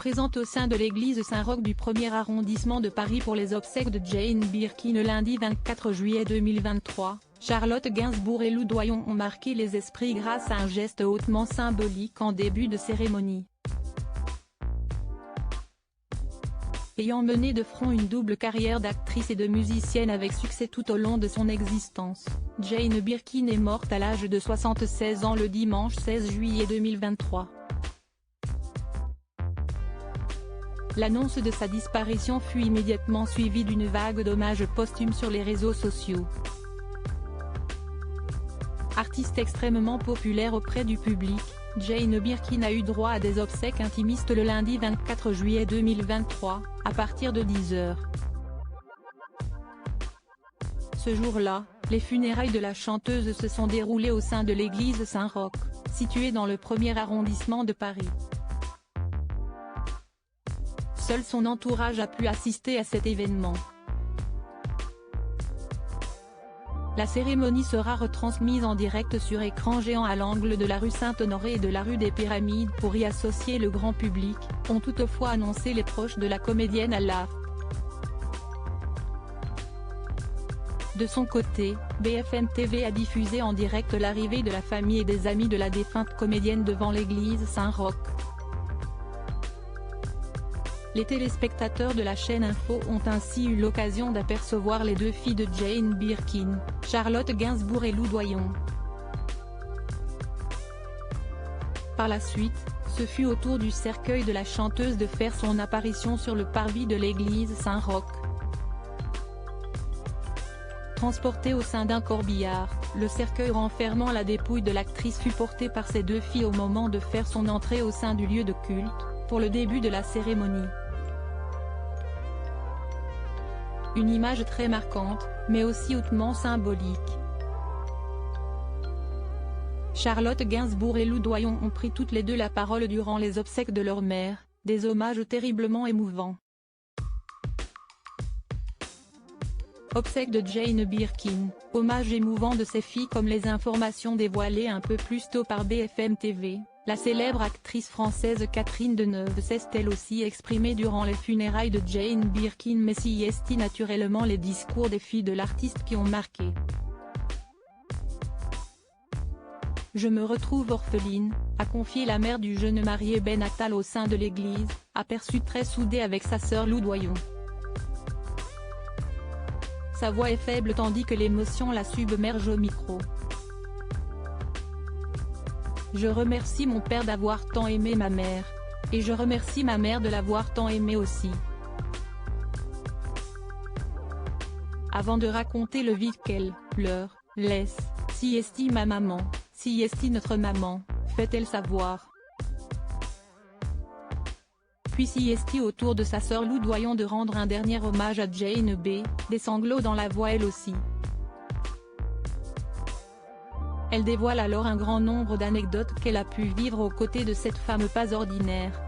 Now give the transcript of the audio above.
présente au sein de l'église Saint-Roch du 1er arrondissement de Paris pour les obsèques de Jane Birkin le lundi 24 juillet 2023, Charlotte Gainsbourg et Lou Doyon ont marqué les esprits grâce à un geste hautement symbolique en début de cérémonie. Ayant mené de front une double carrière d'actrice et de musicienne avec succès tout au long de son existence, Jane Birkin est morte à l'âge de 76 ans le dimanche 16 juillet 2023. L'annonce de sa disparition fut immédiatement suivie d'une vague d'hommages posthumes sur les réseaux sociaux. Artiste extrêmement populaire auprès du public, Jane Birkin a eu droit à des obsèques intimistes le lundi 24 juillet 2023, à partir de 10 h. Ce jour-là, les funérailles de la chanteuse se sont déroulées au sein de l'église Saint-Roch, située dans le 1er arrondissement de Paris. Seul son entourage a pu assister à cet événement. La cérémonie sera retransmise en direct sur écran géant à l'angle de la rue Saint-Honoré et de la rue des Pyramides pour y associer le grand public, ont toutefois annoncé les proches de la comédienne à l'AFP. De son côté, BFM TV a diffusé en direct l'arrivée de la famille et des amis de la défunte comédienne devant l'église Saint-Roch. Les téléspectateurs de la chaîne Info ont ainsi eu l'occasion d'apercevoir les deux filles de Jane Birkin, Charlotte Gainsbourg et Lou Doyon. Par la suite, ce fut au tour du cercueil de la chanteuse de faire son apparition sur le parvis de l'église Saint-Roch. Transporté au sein d'un corbillard, le cercueil renfermant la dépouille de l'actrice fut porté par ses deux filles au moment de faire son entrée au sein du lieu de culte, pour le début de la cérémonie. Une image très marquante, mais aussi hautement symbolique. Charlotte Gainsbourg et Lou Doyon ont pris toutes les deux la parole durant les obsèques de leur mère, des hommages terriblement émouvants. Obsèques de Jane Birkin, hommage émouvant de ses filles comme les informations dévoilées un peu plus tôt par BFM TV. La célèbre actrice française Catherine Deneuve s'est elle aussi exprimée durant les funérailles de Jane Birkin, mais s'y est naturellement les discours des filles de l'artiste qui ont marqué. « Je me retrouve orpheline », a confié la mère du jeune marié Ben Attal au sein de l'église, aperçue très soudée avec sa sœur Lou Doyon. Sa voix est faible tandis que l'émotion la submerge au micro. Je remercie mon père d'avoir tant aimé ma mère. Et je remercie ma mère de l'avoir tant aimé aussi. Avant de raconter le vide qu'elle pleure, laisse, si est ma maman, si est notre maman, fait-elle savoir. Puis si est au tour de sa sœur Lou Doyon de rendre un dernier hommage à Jane B, des sanglots dans la voix elle aussi. Elle dévoile alors un grand nombre d'anecdotes qu'elle a pu vivre aux côtés de cette femme pas ordinaire.